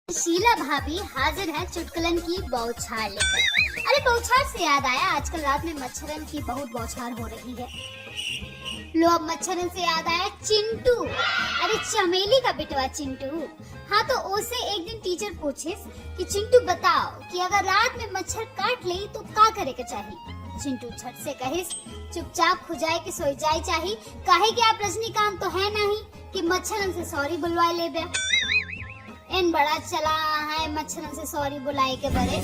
शीला भाभी हाजिर है चुटकुलन की बौछार लेकर। अरे बौछार से याद आया, आजकल रात में मच्छरन की बहुत बौछार हो रही है। लो अब मच्छरन से याद आया चिंटू। अरे चमेली का बेटवा चिंटू। हाँ तो उसे एक दिन टीचर पूछे कि चिंटू बताओ कि अगर रात में मच्छर काट ले तो का करे के चाहिए। चिंटू झट से कहिस चुपचाप खुजाए के सोई जाए चाहिए, काहे कि आप रजनीकांत तो है नहीं कि मच्छरन से सॉरी बुलवाए ले बे। इन बड़ा चला है मच्छरन से सॉरी बुलाए के बरे।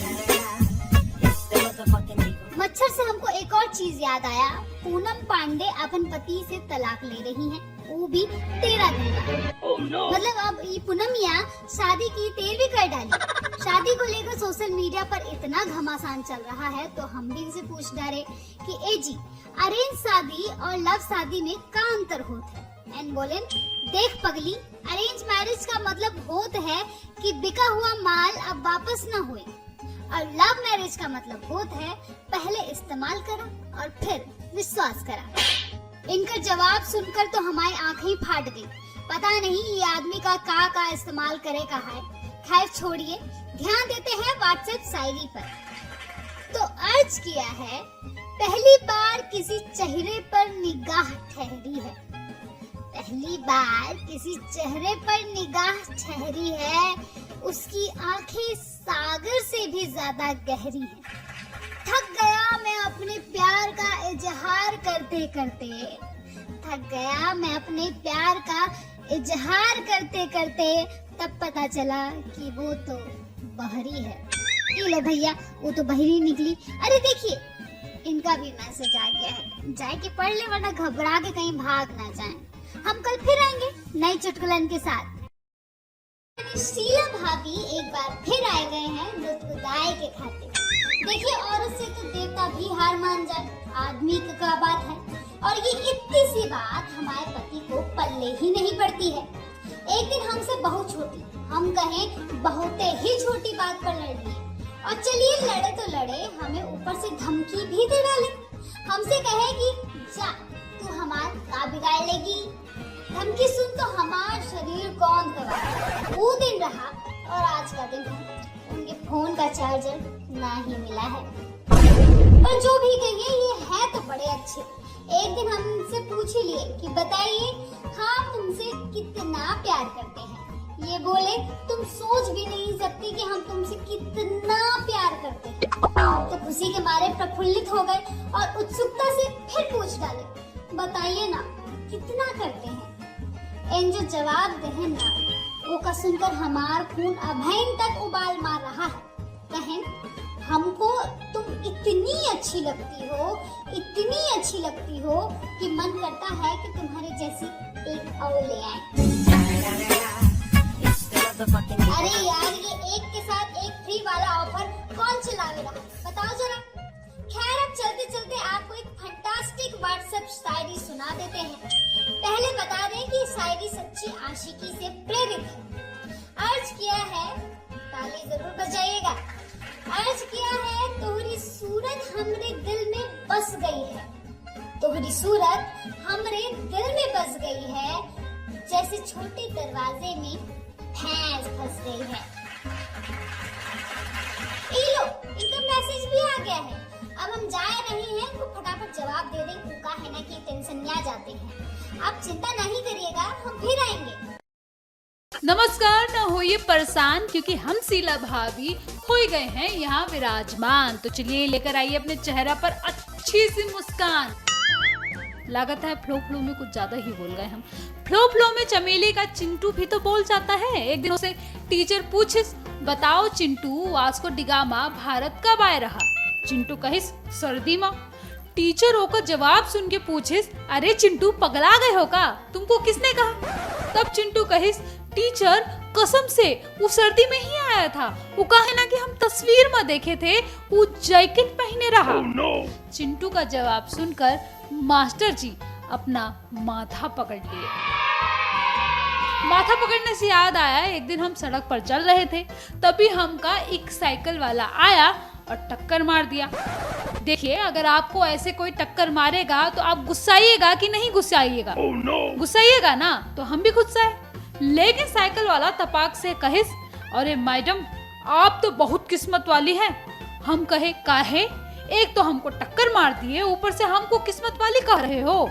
मच्छर से हमको एक और चीज याद आया, पूनम पांडे अपन पति से तलाक ले रही हैं, वो भी 13 दिन बाद। मतलब अब ये पूनमिया शादी की 13वीं कर डाली। शादी को लेकर सोशल मीडिया पर इतना घमासान चल रहा है तो हम भी इनसे पूछ डाले कि ए जी अरेंज शादी और लव शादी में क्या अंतर होता है। एंड बोले देख पगली, अरेंज मैरिज का मतलब होता है कि बिका हुआ माल अब वापस न होए, और लव मैरिज का मतलब होता है पहले इस्तेमाल करा और फिर विश्वास करा। इनका जवाब सुनकर तो हमारी आंखें फाट गई। पता नहीं ये आदमी का इस्तेमाल करे का है। खैर छोड़िए, ध्यान देते हैं व्हाट्सएप शायरी पर। तो अर्ज किया है, पहली बार किसी चेहरे पर निगाह ठहरी है। पहली बार किसी चेहरे पर निगाह ठहरी है, उसकी आंखें सागर से भी ज्यादा गहरी हैं। थक गया मैं अपने प्यार का इजहार करते करते, थक गया मैं अपने प्यार का इजहार करते करते, तब पता चला कि वो तो बहरी है। ये लो भैया, वो तो बहरी निकली। अरे देखिए इनका भी मैसेज आ गया है, जाए के पढ़ ले वरना घबरा के कहीं भाग ना जाएं। हम कल फिर आएंगे नई चुटकुलन के साथ। शीला भाभी एक बार फिर आए गए हैं लुत्फदाई के खातिर। देखिए औरत से तो देवता भी हार मान जाए, आदमी का बात है। और ये इतनी सी बात हमारे पति को पल्ले ही नहीं पड़ती है। एक दिन हमसे बहुत छोटी, हम कहें बहुत ही छोटी बात पर लड़ लिए, और चलिए लड़े तो लड़े, हमें ऊपर से धमकी भी दे डाले। हमसे कहे कि जा तू हमार का बिगाड़ लेगी। धमकी सुन तो हमारा शरीर कौन करा। वो दिन रहा और आज का दिन है, उनके फोन का चार्जर ना ही मिला है। पर जो भी कहिए ये है तो बड़े अच्छे। एक दिन हमसे पूछ ही लिए कि बताइए हम तुमसे कितना प्यार करते हैं। ये बोले तुम सोच भी नहीं सकती कि हम तुमसे कितना प्यार करते हैं। तो खुशी के मारे प्रफुल्लित हो गए और उत्सुकता से फिर पूछ डाले, बताइए ना कितना करते हैं। इन जो जवाब दे ना वो का सुनकर हमार खून अभैन तक उबाल मार रहा है। बहन हमको तुम इतनी अच्छी लगती हो, इतनी अच्छी लगती हो कि मन करता है कि तुम्हारे जैसी एक और ले आए। अरे यार ये एक के साथ एक फ्री वाला ऑफर कौन चलावेगा बताओ जरा। खैर अब चलते चलते आपको एक फैंटास्टिक व्हाट्सएप शायरी सुना देते हैं। पहले बता दें कि शायरी सच्ची आशिकी से प्रेरित है। अर्ज किया है, ताली जरूर बजाइएगा। अर्ज किया है, तोहरी सूरत हमरे दिल में बस गई है। तोहरी सूरत हमरे दिल में बस गई है, जैसे छोटे दरवाजे में भैंस फंस गई है। लो इनका मैसेज भी आ गया है। अब हम जा रहे हैं, तो फटाफट जवाब दे दें, भूखा है ना कि टेंशन में आ जाते हैं। आप चिंता नहीं करिएगा, हम फिर आएंगे। नमस्कार, न होइए परेशान क्योंकि हम शीला भाभी हो गए हैं यहाँ विराजमान। तो चलिए लेकर आइए अपने चेहरा पर अच्छी सी मुस्कान। लागत है फ्लो में कुछ ज्यादा ही बोल गए हम। फ्लो में चमेली का चिंटू भी तो बोल जाता है। एक दिन उसे टीचर पूछे, बताओ चिंटू आज को डिगामा भारत कब आए रहा। चिंटू कहिस सर्दी माँ। टीचर होकर जवाब सुन के पूछिस, अरे चिंटू पगला गए हो का, तुमको किसने कहा। तब चिंटू कहिस, टीचर कसम से वो सर्दी में ही आया था, वो कहे ना कि हम तस्वीर में देखे थे वो जैकेट पहने रहा। चिंटू का जवाब सुनकर मास्टर जी अपना माथा पकड़ लिए। माथा पकड़ने से याद आया, एक दिन हम सड़क पर चल रहे थे, तभी हमका एक साइकिल वाला आया और टक्कर मार दिया। देखिए अगर आपको ऐसे कोई टक्कर मारेगा तो आप गुस्साइएगा कि नहीं गुस्साइएगा। गुस्साइएगा ना तो हम भी गुस्साए। लेकिन साइकिल वाला तपाक से कहिस, अरे मैडम, आप तो बहुत किस्मत वाली हैं। हम कहे काहे, एक तो हमको टक्कर मार दिए, ऊपर से हमको किस्मत वाली कह रहे हो।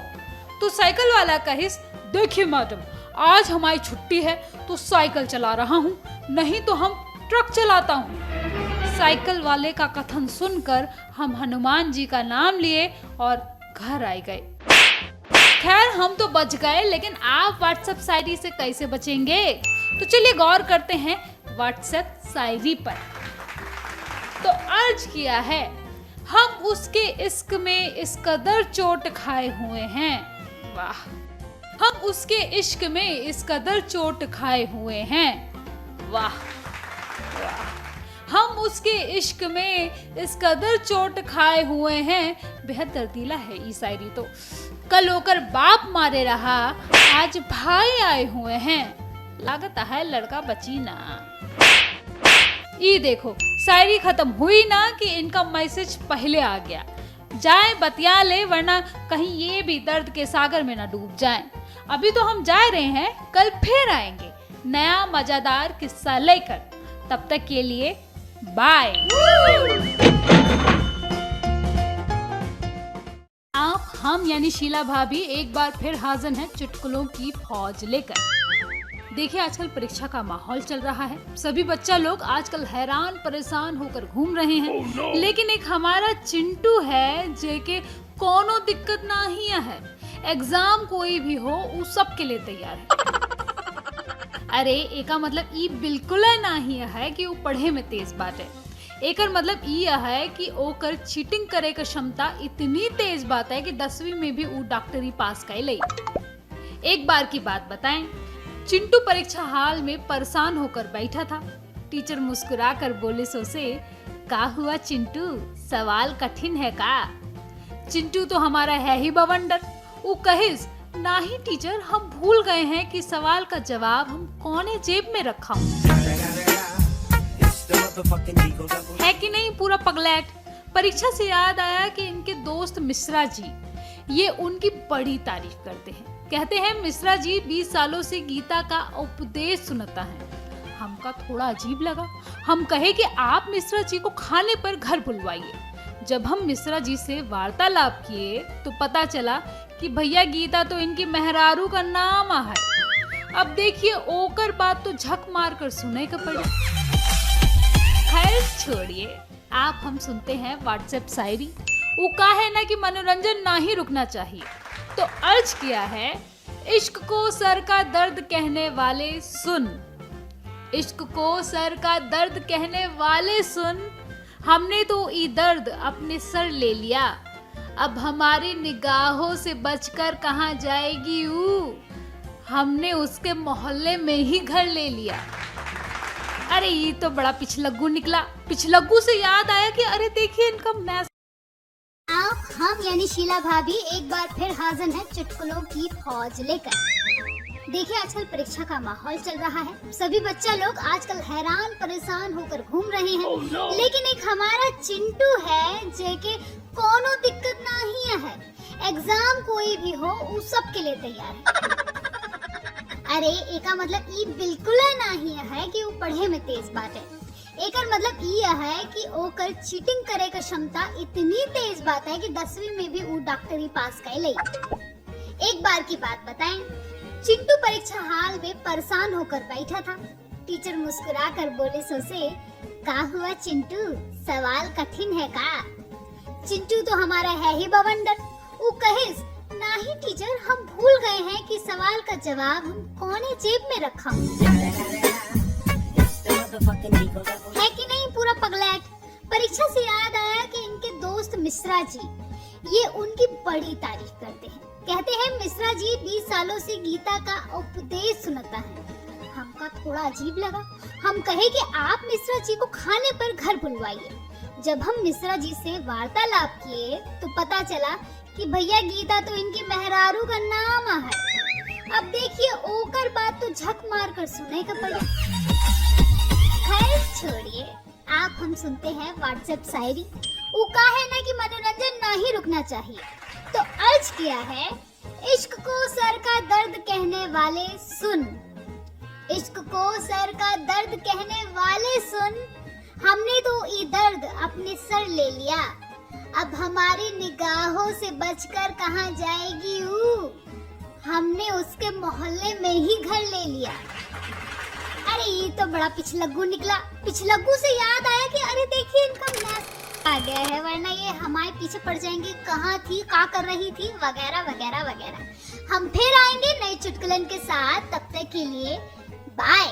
तो साइकिल वाला कहिस, देखिए मैडम, आज हमारी छुट्टी है तो साइकिल चला रहा हूँ, नहीं तो हम ट्रक चलाता हूँ। साइकिल वाले का कथन सुनकर हम हनुमान जी का नाम लिए और घर आ गए। खैर, हम तो बच गए, लेकिन आप व्हाट्सएप शायरी से कैसे बचेंगे? तो चलिए गौर करते हैं व्हाट्सएप शायरी पर। तो अर्ज किया है, हम उसके इश्क में इस कदर चोट खाए हुए हैं। वाह, हम उसके इश्क में इस कदर चोट खाए हुए हैं। वाह वाह, हम उसके इश्क में इस कदर चोट खाए हुए हैं। बेहद दर्दीला है ये शायरी तो। कल होकर बाप मारे रहा, आज भाई आए हुए हैं। लागत है लड़का बची ना। ये देखो, शायरी खत्म हुई ना कि इनका मैसेज पहले आ गया। जाए बतिया ले, वरना कहीं ये भी दर्द के सागर में ना डूब जाएं। अभी तो हम जा रहे हैं, कल फिर आएंगे नया मजेदार किस्सा लेकर। तब तक के लिए बाय। आप, हम यानी शीला भाभी एक बार फिर हाजिर हैं चुटकुलों की फौज लेकर। देखिए, आजकल परीक्षा का माहौल चल रहा है। सभी बच्चा लोग आजकल हैरान परेशान होकर घूम रहे हैं। लेकिन एक हमारा चिंटू है जेके कोनो दिक्कत नहीं है। एग्जाम कोई भी हो, वो सब के लिए तैयार है। अरे एका मतलब ई बिल्कुल नहीं है कि वो पढ़े में तेज बाटे। एकर मतलब ये है कि ओकर चीटिंग करे का क्षमता इतनी तेज बात है कि 10वीं में भी वो डॉक्टरी पास कर ले। एक बार की बात बताएं, चिंटू परीक्षा हॉल में परेशान होकर बैठा था। टीचर मुस्कुरा कर बोले सोसे, का हुआ चिंटू, सवाल कठिन है का? चिंटू तो हमारा है ही बवंडर। वो कहिस, नहीं टीचर, हम भूल गए हैं कि सवाल का जवाब हम कौने जेब में रखा हूँ। है कि नहीं पूरा पगलैट। परीक्षा से याद आया कि इनके दोस्त मिश्रा जी, ये उनकी बड़ी तारीफ करते हैं। कहते हैं मिश्रा जी 20 सालों से गीता का उपदेश सुनता है। हमका थोड़ा अजीब लगा। हम कहे कि आप मिश्रा जी को खाने पर घर बुलवाइए। जब हम मिश्रा जी से वार्तालाप किए तो पता चला कि भैया गीता तो इनकी मेहरारू का नाम है। अब देखिए, ओकर बात तो झक मार कर सुने का पड़े। खैर छोड़िए, आप हम सुनते हैं व्हाट्सएप शायरी। वो कहा है ना कि मनोरंजन ना ही रुकना चाहिए। तो अर्ज किया है, इश्क को सर का दर्द कहने वाले सुन। इश्क को सर का दर्द कहने वाले सुन। हमने तो ये दर्द अपने सर ले लिया। अब हमारी निगाहों से बचकर कहाँ जाएगी वो। हमने उसके मोहल्ले में ही घर ले लिया। अरे ये तो बड़ा पिछलग्गू निकला। पिछलग्गू से याद आया कि अरे देखिए इनका मैसेज। आप, हम यानी शीला भाभी एक बार फिर हाजिर हैं चुटकुलों की फौज लेकर। देखिए, आजकल परीक्षा का माहौल चल रहा है। सभी बच्चा लोग आजकल हैरान परेशान होकर घूम रहे हैं। लेकिन एक हमारा चिंटू है जेके कोनो दिक्कत नहीं है। एग्जाम कोई भी हो, वो सब के लिए तैयार है। अरे एका मतलब ये बिल्कुल नहीं है कि वो पढ़े में तेज बात है। एकर मतलब ये है कि ओकर चीटिंग करे का क्षमता इतनी तेज बात है कि 10वीं में भी वो डॉक्टरी पास कर ले। एक बार की बात बताएं, चिंटू परीक्षा हॉल में परेशान होकर बैठा था। टीचर मुस्कुरा कर बोले सोसे, का हुआ चिंटू, सवाल कठिन है का? चिंटू तो हमारा है ही बवंडर। वो कहिस, नहीं टीचर, हम भूल गए हैं कि सवाल का जवाब हम कौने जेब में रखा हूँ। है कि नहीं पूरा पगलैट। परीक्षा से याद आया कि इनके दोस्त मिश्रा जी, ये उनकी बड़ी तारीफ करते हैं। कहते हैं मिश्रा जी 20 सालों से गीता का उपदेश सुनता है। हमका थोड़ा अजीब लगा। हम कहे कि आप मिश्रा जी को खाने पर घर बुलवाइए। जब हम मिश्रा जी से वार्तालाप किए तो पता चला कि भैया गीता तो इनकी मेहरारू का नाम है। अब देखिए, ओकर बात तो झक मार कर सुने का पड़े। खैर छोड़िए, आप हम सुनते हैं व्हाट्सएप शायरी। वो कहा है ना कि मनोरंजन ना ही रुकना चाहिए। तो अर्ज किया है, इश्क को सर का दर्द कहने वाले सुन। इश्क को सर का दर्द कहने वाले सुन, हमने तो ये दर्द अपने सर ले लिया, अब हमारी निगाहों से बचकर कहाँ जाएगी ऊ, हमने उसके मोहल्ले में ही घर ले लिया। अरे ये तो बड़ा पिछलग्गू निकला। पिछलग्गू से याद आया कि अरे देखिए इनका मैच आ गया है, वरना ये हमारे पीछे पड़ जाएंगे, कहाँ थी, क्या कर रही थी, वगैरह वगैरह वगैरह। हम फिर आएंगे नए चुटकुलन के साथ, तब तक के लिए बाय।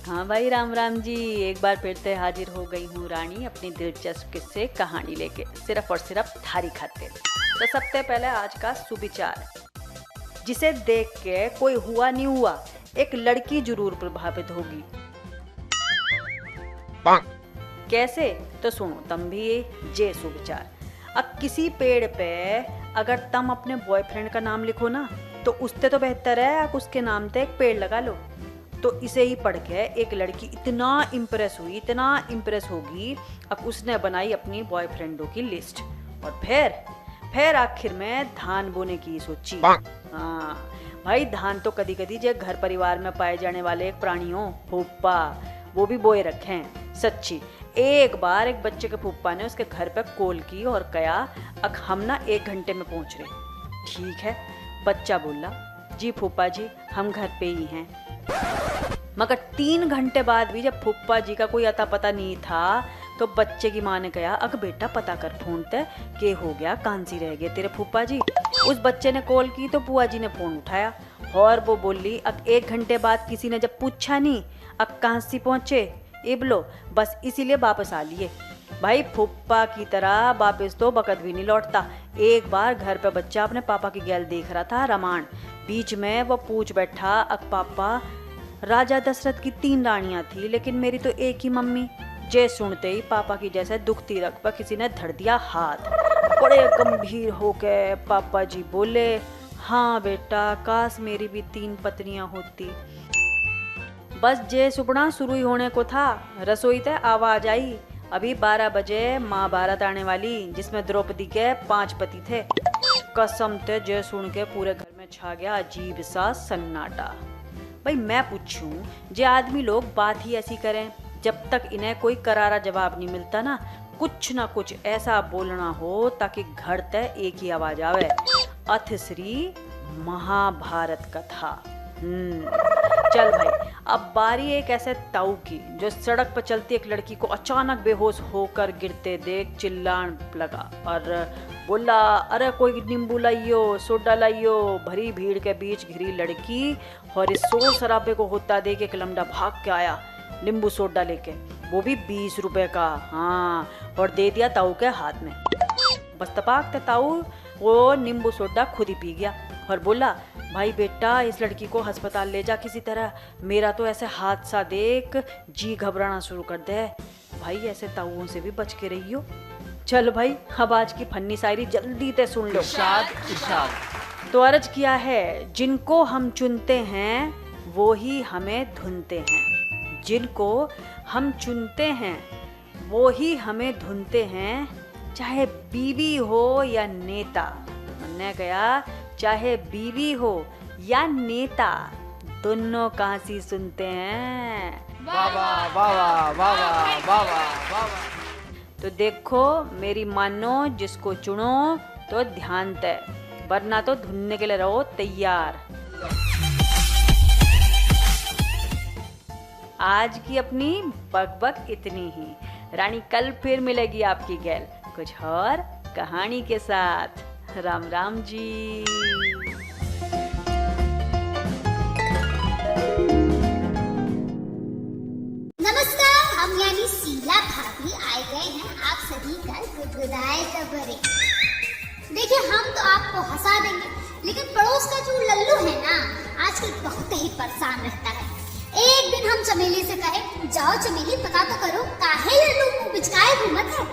हाँ भाई, राम राम जी। एक बार फिर से हाजिर हो गई हूँ रानी अपनी दिलचस्प किस्से कहानी लेके, सिर्फ और सिर्फ थारी खाते। तो सबसे पहले आज का सुविचार, जिसे देख के कोई हुआ नहीं हुआ, एक लड़की जरूर प्रभावित होगी। कैसे? तो सुनो तुम भी ये सुविचार। अब किसी पेड़ पे अगर तुम अपने बॉयफ्रेंड का नाम लिखो ना, तो उससे तो बेहतर है आप उसके नाम पे एक पेड़ लगा लो। तो इसे ही पढ़ के एक लड़की इतना इम्प्रेस होगी, अब उसने बनाई अपनी बॉयफ्रेंडों की लिस्ट, और फिर आखिर में धान बोने की सोची। हाँ भाई, धान तो कदी कदी जो घर परिवार में पाए जाने वाले एक प्राणियों फूफा, वो भी बोए रखे हैं। सच्ची, एक बार एक बच्चे के फूफा ने उसके घर पे कॉल की और कहा अब हम ना 1 घंटे में पहुंच रहे। ठीक है, बच्चा बोला जी फूफा जी हम घर पे ही हैं। मगर 3 घंटे बाद भी जब फूफा जी का कोई अता पता नहीं था, तो बच्चे की माँ ने कहा अग बेटा पता कर फोन ते के हो गया, कांसी रह गए तेरे फूफा जी। उस बच्चे ने कॉल की तो बुआ जी ने फोन उठाया और वो बोली अब 1 घंटे बाद किसी ने जब पूछा नहीं अब कहाँ से पहुंचे, इबलो बस इसीलिए वापस आ लिए। भाई फूफा की तरह वापस तो बकत भी नहीं लौटता। एक बार घर पे बच्चा अपने पापा की गैल देख रहा था रामायण, बीच में वो पूछ बैठा अक पापा राजा दशरथ की 3 रानियां थी लेकिन मेरी तो एक ही मम्मी। जे सुनते ही पापा की जैसे दुखती रख पर किसी ने धर दिया हाथ। बड़े गंभीर होके पापा जी बोले हाँ बेटा काश मेरी भी 3 पत्नियां होती। बस जे सुपना शुरू ही होने को था, रसोई ते आवाज आई अभी 12 बजे महाभारत आने वाली, जिसमें द्रौपदी के 5 पति थे। कसम थे जे सुन के पूरे घर में छा गया अजीब सा सन्नाटा। भाई मैं पूछूं, जे आदमी लोग बात ही ऐसी करें, जब तक इन्हें कोई करारा जवाब नहीं मिलता ना कुछ ऐसा बोलना हो ताकि घर तक एक ही आवाज आवे, अथ श्री महाभारत कथा। चल भाई, अब बारी एक ऐसे ताऊ की जो सड़क पर चलती एक लड़की को अचानक बेहोश होकर गिरते देख चिल्लान लगा और बोला अरे कोई नींबू लाइयो, सोडा लाइयो। भरी भीड़ के बीच घिरी लड़की और इस शोर शराबे को होता देख एक लमड़ा भाग के आया नींबू सोडा लेके, वो भी 20 रुपए का। हाँ, और दे दिया ताऊ के हाथ में। बस तपाक ताऊ वो नींबू सोडा खुद ही पी गया और बोला भाई बेटा इस लड़की को अस्पताल ले जा किसी तरह, मेरा तो ऐसे हादसा देख जी घबराना शुरू कर दे। भाई ऐसे ताऊओं से भी बच के रहियो। चल भाई, अब आज की फन्नी शायरी जल्दी से सुन लो। इरशाद। तो अर्ज किया है जिनको हम चुनते हैं वो ही हमें धुनते हैं, जिनको हम चुनते हैं वो ही हमें धुनते हैं, चाहे बीवी हो या नेता। मैंने कहा चाहे बीवी हो या नेता, दोनों कांसी सुनते हैं। वाह वाह वाह वाह वाह वाह वाह वाह। तो देखो मेरी मानो, जिसको चुनो तो ध्यान तय, वरना तो धुनने के लिए रहो तैयार। आज की अपनी बकबक इतनी ही। रानी कल फिर मिलेगी आपकी गैल कुछ और कहानी के साथ। राम राम जी। नमस्कार, हम यानी शीला भाभी आए गए हैं आप सभी का गुदगुदाए खबरें। देखिए हम तो आपको हंसा देंगे, लेकिन पड़ोस का जो लल्लू है ना आजकल बहुत ही परेशान रहता है। एक दिन हम चमेली से कहे जाओ चमेली पता तो करो काहे लल्लू को बिचकाए घूमत है।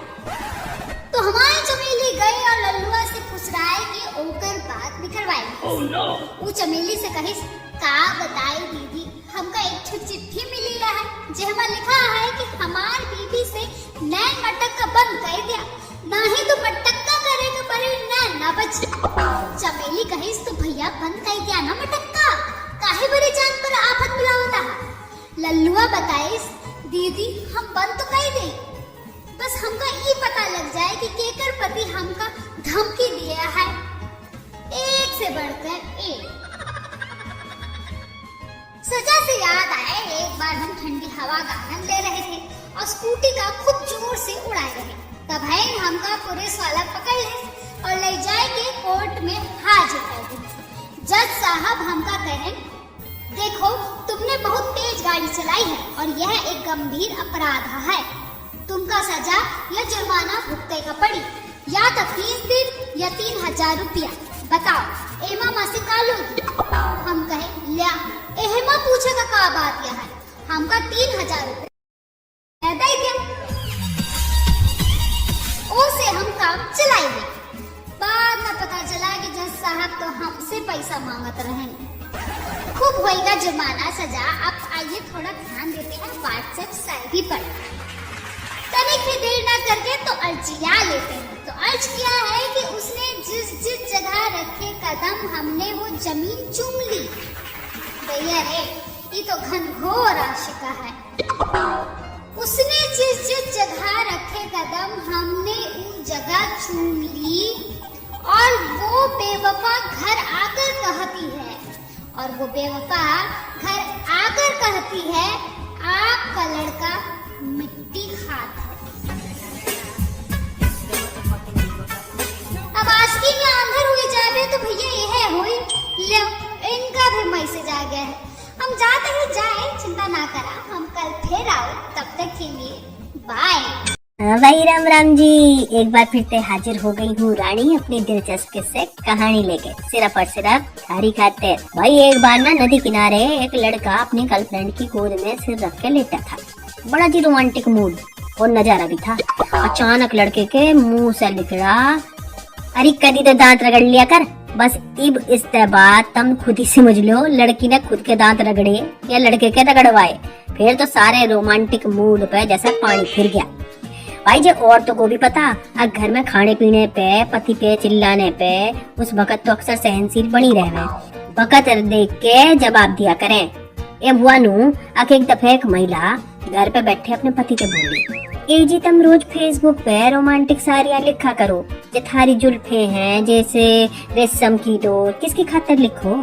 तो हमारे चमेली गए और लल्लुआ से फुसराए कि ओकर बात निकलवाई। oh, no. वो चमेली से कही का बताई दीदी, हमका एक चिट्ठी मिली है जेमा लिखा है कि हमार बीबी से नैन मटक्का बंद कर दिया, नहीं तो मटक्का करेगा पर नैन ना बच। चमेली कही तो भैया बंद लल्लुआ बताइस दीदी हम बंद तो कही दे, बस हमका ये पता लग जाए कि केकर पति हमका धमकी दिया है, एक से बढ़कर एक। सजा से याद आया, एक बार हम ठंडी हवा का आनंद ले रहे थे और स्कूटी का खूब जोर से उड़ाए रहे, तब है हमका पुलिस वाला पकड़ ले और ले जाए के कोर्ट में हाजिर कर दी। जज साहब हमका कहे, देखो तुमने बहुत तेज गाड़ी चलाई है और यह एक गंभीर अपराध है, तुमका सजा या जुर्माना भुगतेगा पड़ी, या तो 30 दिन या 3000 रुपया, बताओ एमा माँ से का लोगी? हम कहे लिया एहमा पूछेगा का बात यह है, हमका 3000 रुपया दे दिया, ओसे हम काम चलाएंगे। बाद में पता चला कि जज साहब तो हमसे पैसा मांगत रहे, खूब होएगा जुर्माना सजा। अब आइए थोड़ा ध्यान देते हैं व्हाट्सएप शायरी पर, तनिक भी देर ना करके तो अर्जिया लेते हैं। तो अर्ज क्या है कि उसने जिस जगह रखे कदम हमने वो जमीन चूम ली। भैया रे ये तो घनघोर आशिका है। उसने जिस जगह रखे कदम हमने वो जगह चूम ली, और वो बेवफा घर आकर कहती है, और वो बेवफा घर आकर कहती है आपका लड़का मिट्टी खाता। अब आशिकी में अंधर हुई जावे तो भैया यह हुई, ले इनका भी मैसेज आ गया है। हम जाते ही जाए, चिंता ना करा, हम कल फिर आओ, तब तक के लिए बाय। हाँ भाई राम राम जी, एक बार फिर से हाजिर हो गई हूँ रानी अपनी दिलचस्प किस्से कहानी लेके, सिर्फ और सिर्फ थारी खातिर। भाई एक बार ना नदी किनारे एक लड़का अपनी गर्लफ्रेंड की गोद में सिर रख के लेटा था, बड़ा ही रोमांटिक मूड और नजारा भी था। अचानक लड़के के मुंह से निकला, अरे कदी तो दांत रगड़ लिया कर। बस इब इस बात तुम खुद ही समझ लो, लड़की ने खुद के दांत रगड़े या लड़के के रगड़वाए, फिर तो सारे रोमांटिक मूड पे जैसा पानी फिर गया। भाई जे औरतों को भी पता, अब घर में खाने पीने पे पति पे चिल्लाने पे उस वक्त तो अक्सर सहनशील बनी रहे, वक्त देख के जवाब दिया करें। ए बुआ नू एक दफे एक महिला घर पे बैठे अपने पति से बोली, ए जी तुम रोज फेसबुक पे रोमांटिक साड़ियाँ लिखा करो, जे थारी जुल्फे हैं जैसे रेशम की डोर, किसकी खातिर लिखो?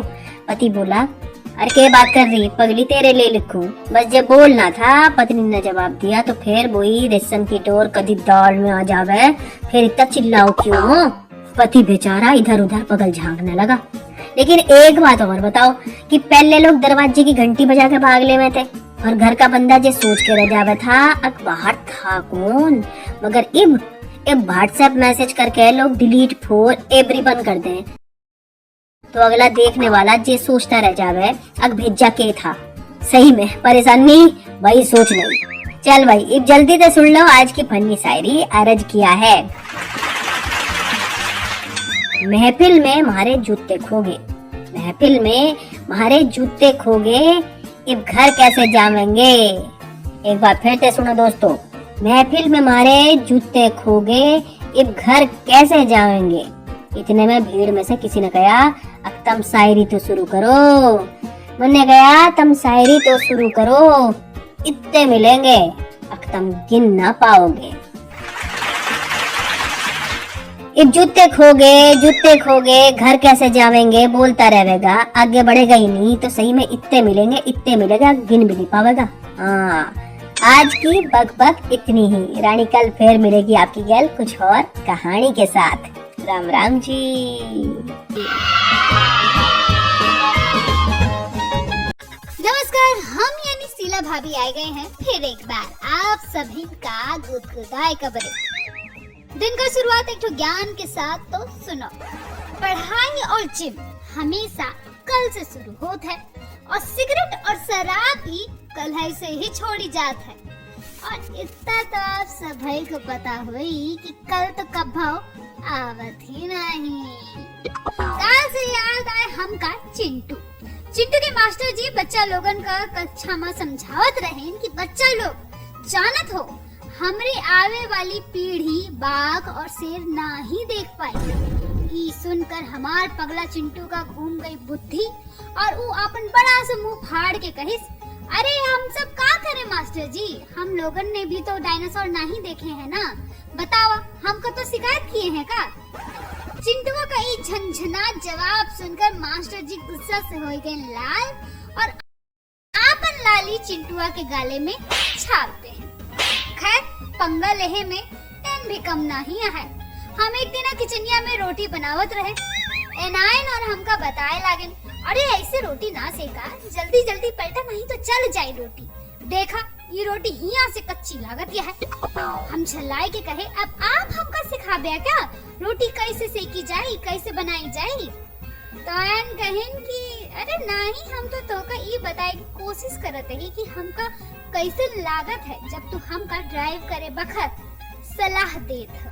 पति बोला, अरे क्या बात कर रही पगली, तेरे लिए लिखूं? बस जब बोलना था पत्नी ने जवाब दिया, तो फिर वही रेशम की डोर कदी दाल में आ जावे, फिर इतना चिल्लाओ क्यों? पति बेचारा इधर उधर पगल झांकने लगा। लेकिन एक बात और बताओ कि पहले लोग दरवाजे की घंटी बजा के भागले में थे और घर का बंदा जो सोच के रह जावे था अब बाहर था कौन, मगर इब व्हाट्सएप मैसेज करके लोग डिलीट फॉर एवरी बंद कर दें, तो अगला देखने वाला जे सोचता रह जावे अग भेजा के था। सही में परेशानी वही सोच नहीं। चल भाई अब जल्दी से सुन लो आज की फनी शायरी। अर्ज किया है, महफिल में मारे जूते खोगे, महफिल में मारे जूते खोगे, अब घर कैसे जावेंगे? एक बार फिर से सुनो दोस्तों, महफिल में मारे जूते खोगे, अब घर कैसे जाएंगे? इतने में भीड़ में से किसी ने कहा, अब तुम शायरी तो शुरू करो। मैंने कहा तुम शायरी तो शुरू करो, इतने मिलेंगे अब तुम गिन ना पाओगे। अब जूते खोगे घर कैसे जावेंगे बोलता रहेगा, आगे बढ़ेगा ही नहीं, तो सही में इतने मिलेंगे, इतने मिलेगा, गिन भी नहीं पावेगा। हाँ आज की बक इतनी ही, रानी कल फिर मिलेगी आपकी गैल कुछ और कहानी के साथ। राम राम जी। नमस्कार, हम यानी शीला भाभी आए गए हैं फिर एक बार आप सभी का गुदगुदाए कब्रें। दिन का शुरुआत एक तो ज्ञान के साथ, तो सुनो। पढ़ाई और जिम हमेशा कल से शुरू होता है और सिगरेट और शराब भी कल से ही छोड़ी जात है। और इतना तो आप सभी को पता हुई कि कल तो कब आवत ही नहीं। काल से याद आए हम का चिंटू के मास्टर जी बच्चा लोगन का कक्षा में समझावत रहे कि बच्चा लोग जानत हो हमरे आवे वाली पीढ़ी बाघ और शेर ना ही देख पाई। ई सुनकर हमार पगला चिंटू का घूम गई बुद्धि और वो अपन बड़ा से मुंह फाड़ के कहिस, अरे हम सब क्या करें मास्टर जी, हम लोगन ने भी तो डायनासोर नहीं देखे हैं ना, बताओ हमको तो शिकायत किए हैं का। चिंटुआ का ये झंझनाट जवाब सुनकर मास्टर जी गुस्सा से हो गए लाल और आपन लाली चिंटुआ के गाले में छापते हैं। खैर पंगा लेहे में एन भी कम नहीं है। हम एक दिन किचनिया में रोटी बनावत रहे, एनायन और हमका बताए लागेन, अरे ऐसे रोटी ना सेका, जल्दी जल्दी पलटा नहीं तो चल जाए रोटी। देखा ये रोटी यहाँ से कच्ची लागत है। हम झल्लाए के कहे अब आप हमका सिखा दिया क्या रोटी कैसे सेकी जाए, कैसे बनाई जाए। तो एन कहेन कि अरे नहीं हम तो का ये बताए की कोशिश करत है कि हमका कैसे लागत है जब तू हमका ड्राइव करे बखत सलाह देत है।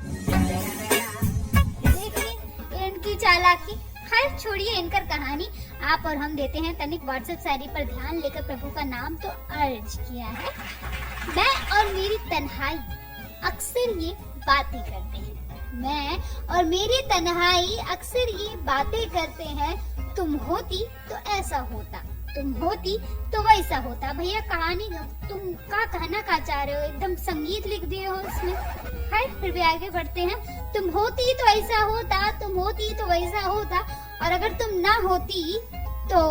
देखिए इनकी चालाकी। खैर छोड़िए इनकर कहानी, आप और हम देते हैं तनिक व्हाट्सएप शायरी पर ध्यान लेकर प्रभु का नाम तो अर्ज किया है। मैं और मेरी तन्हाई अक्सर ये बातें करते हैं, मैं और मेरी तन्हाई अक्सर ये बातें करते हैं, तुम होती तो ऐसा होता, तुम होती तो वैसा होता। भैया कहानी तुम क्या कहना का चाह रहे हो, एकदम संगीत लिख दिए हो इसमें। है फिर भी आगे बढ़ते हैं। तुम होती तो ऐसा होता, तुम होती तो वैसा होता, और अगर तुम ना होती तो,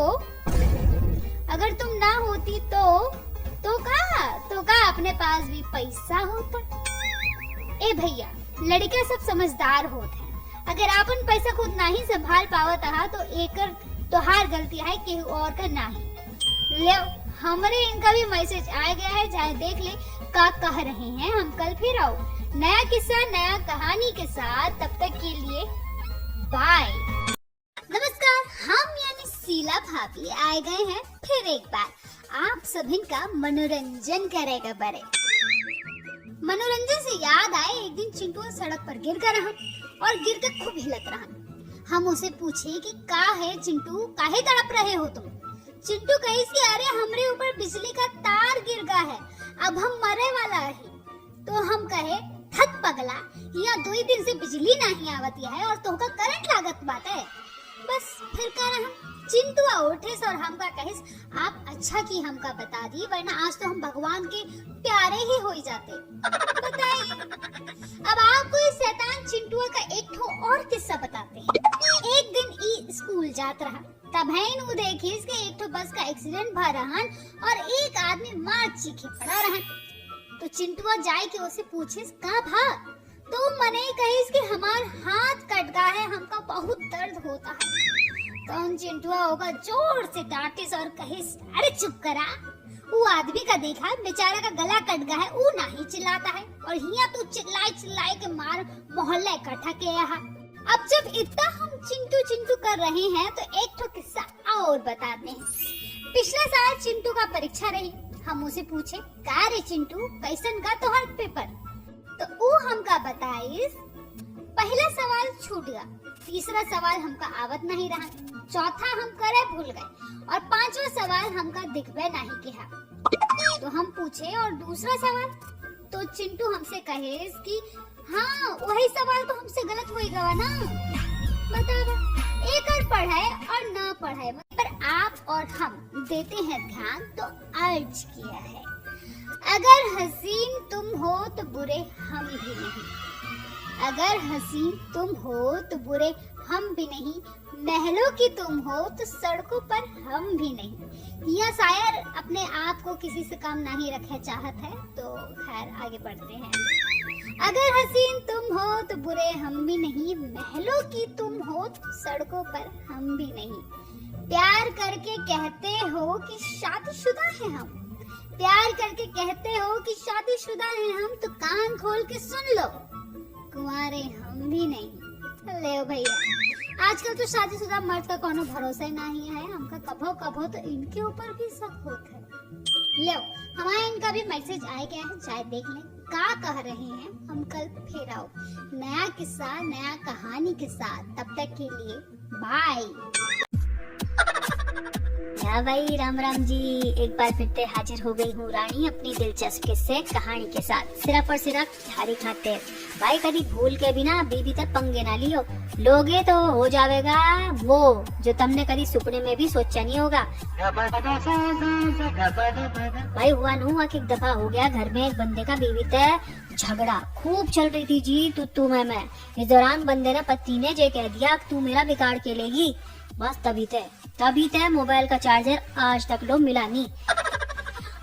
अगर तुम ना होती तो का अपने पास भी पैसा होता। ए भैया लड़का सब समझदार होते हैं, अगर आपन पैसा खुद नहीं संभाल पावत हा तो एकर तोहार गलती है केहू और का नहीं। ले हमरे इनका भी मैसेज आ गया है, चाहे देख ले का कह रहे हैं। हम कल फिर आओ नया किस्सा नया कहानी के साथ, तब तक के लिए बाय। नमस्कार, हम यानी शीला भाभी आए गए हैं फिर एक बार आप सभी का मनोरंजन करेगा बड़े। मनोरंजन से याद आए एक दिन चिंटू सड़क पर गिर कर रहा और गिर कर खूब हिलत रहा। हम उसे पूछे कि का है चिंटू, काहे तड़प रहे हो तुम। चिंटू कही कि अरे हमरे ऊपर बिजली का तार गिर गया है, अब हम मरे वाला है। तो हम कहे थक पगला, यहाँ 2 दिन से बिजली नहीं आवती है और तुमका करंट लागत बात है। बस फिर कह रहा चिंटू उठे और हमका कहिस आप अच्छा की हमका बता दी, वरना आज तो हम भगवान के प्यारे ही हो जाते। बताइए अब आपको इस शैतान चिंटू का एक ठो और किस्सा बताते हैं। एक दिन ई स्कूल जात रहा, तब है नु देखिस के एक ठो बस का एक्सीडेंट भा रहन और एक आदमी मार चीखे पड़ा रहन। तो चिंटुआ जाए के उसे पूछिस का भा, तो मने कहिस कि हमार हाथ कट गया है, हमका बहुत दर्द होता है। तो चिंटुआ होगा जोर से डांटिस और कहिस अरे चुप करा, वो आदमी का देखा बेचारा का गला कट गया है, वो नहीं चिल्लाता है और यहाँ तो चिल्लाए के मार मोहल्ला इकट्ठा किया है। अब जब इतना हम चिंटू चिंटू कर रहे हैं तो एक ठो किस्सा और बताते हैं। पिछले साल चिंटू का परीक्षा रही, हम उसे पूछे का रे चिंटू कैसन का तोहर पेपर, तो वो हमका बताइस पहला सवाल छूट गया, तीसरा सवाल हमका आवत नहीं रहा, चौथा हम करे भूल गए और 5वां सवाल हमका दिखबे नहीं किया। तो हम पूछे और दूसरा सवाल, तो चिंटू हमसे कहे कि हाँ वही सवाल तो हमसे गलत हो गया ना। बताओ एक और पढ़ाए और ना पढ़ाए पर आप और हम देते हैं ध्यान तो अर्ज किया है, अगर हसीन तुम हो तो बुरे हम भी नहीं, अगर हसीन तुम हो तो बुरे हम भी नहीं, महलों की तुम हो तो सड़कों पर हम भी नहीं। यह शायर अपने आप को किसी से कम नहीं रखना चाहत है, तो खैर आगे बढ़ते हैं। अगर हसीन तुम हो तो बुरे हम भी नहीं, महलों की तुम हो तो सड़कों पर हम भी नहीं, प्यार करके कहते हो कि शादीशुदा है हम, प्यार करके कहते हो कि शादीशुदा है हम, तो कान खोल के सुन लो कुंवारे हम भी नहीं। ले भैया आजकल तो शादीशुदा मर्द का कोनो भरोसा नहीं है, हमका कभो तो इनके ऊपर भी शक होता है। ले हमारे इनका भी मैसेज आए गया है, चाहे देख लें क्या कह रहे हैं। हम कल फिर आओ नया किस्सा नया कहानी के साथ, तब तक के लिए बाय। या भाई राम राम जी, एक बार फिर से हाजिर हो गई हूँ रानी अपनी दिलचस्प किस्से कहानी के साथ। सिर्फ और सिर्फ झाड़ी खाते भाई, कभी भूल के भी ना बीबी तक पंगे ना लियो, लोगे तो हो जाएगा वो जो तुमने कभी सुपने में भी सोचा नहीं होगा। भाई हुआ नू एक दफा हो गया घर में एक बंदे का बीवी तय झगड़ा खूब चल रही थी जी तू मैं। इस दौरान बंदे ने पत्नी ने जे कह दिया तू मेरा बिगाड़ के लेगी। बस तभी तय मोबाइल का चार्जर आज तक लो मिला नहीं।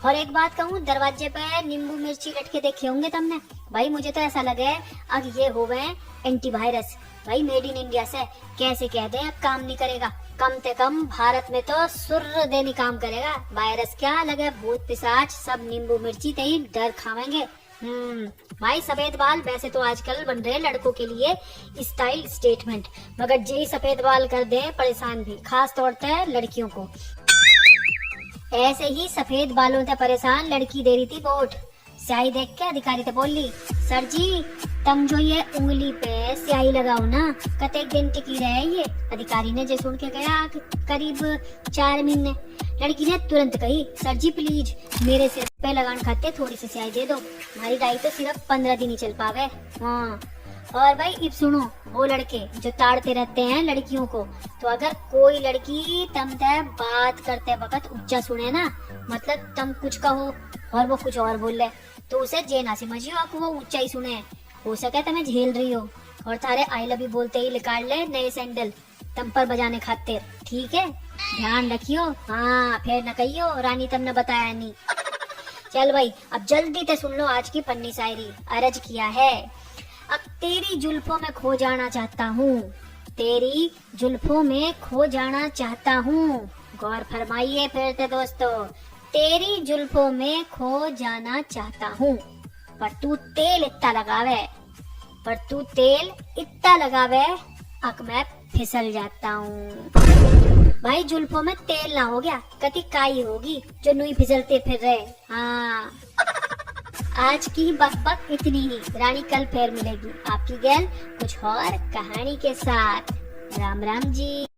और एक बात कहूँ, दरवाजे पे नींबू मिर्ची लटके देखे होंगे तुमने। भाई मुझे तो ऐसा लगे अब ये हो गए एंटीवायरस। भाई मेड इन इंडिया से कैसे कह दे अब काम नहीं करेगा, कम से कम भारत में तो सुर्र देनी काम करेगा। वायरस क्या लगे, भूत पिशाच सब नींबू मिर्ची ते ही डर खावेंगे। भाई सफेद बाल वैसे तो आजकल बन रहे लड़कों के लिए स्टाइल स्टेटमेंट, मगर जे सफेद बाल कर दे परेशान भी, खास तौर पे लड़कियों को। ऐसे ही सफेद बालों से परेशान लड़की दे रही थी वोट। स्याही देख के अधिकारी से बोली, सर जी तुम जो ये उंगली पे स्याही लगाओ ना कतेक दिन टिकी रहे ये। अधिकारी ने जो सुन के गया करीब 4 महीने। लड़की ने तुरंत कही, सर जी प्लीज मेरे सिर पे लगान खाते थोड़ी सी स्याही दे दो, हमारी डाई तो सिर्फ 15 दिन ही चल पावे। हाँ और भाई अब सुनो, वो लड़के जो ताड़ते रहते हैं लड़कियों को, तो अगर कोई लड़की तुमसे बात करते वक्त ऊंचा सुने ना, मतलब तुम कुछ कहो और वो कुछ और बोल ले, तो उसे जे ना समझियो कि वो ऊंचा ही सुने। हो सके तुम्हें झेल रही हो और तारे आई लव यू बोलते ही निकाल ले नए सैंडल तुम पर बजाने खातिर, ठीक है ध्यान रखियो। हाँ फिर न कहियो रानी तुमने बताया नहीं। चल भाई अब जल्दी से सुन लो आज की पन्नी शायरी। अर्ज किया है, अब तेरी जुल्फों में खो जाना चाहता हूँ, तेरी जुल्फों में खो जाना चाहता हूँ। गौर फरमाइए फिर से दोस्तों, तेरी जुल्फों में खो जाना चाहता हूँ, पर तू तेल इतना लगावे अक मैं फिसल जाता हूँ। भाई जुल्फों में तेल ना हो गया कति काई होगी जो नुई फिसलते फिर रहे। हाँ आज की बक इतनी ही, रानी कल फिर मिलेगी आपकी गैल कुछ और कहानी के साथ। राम राम जी।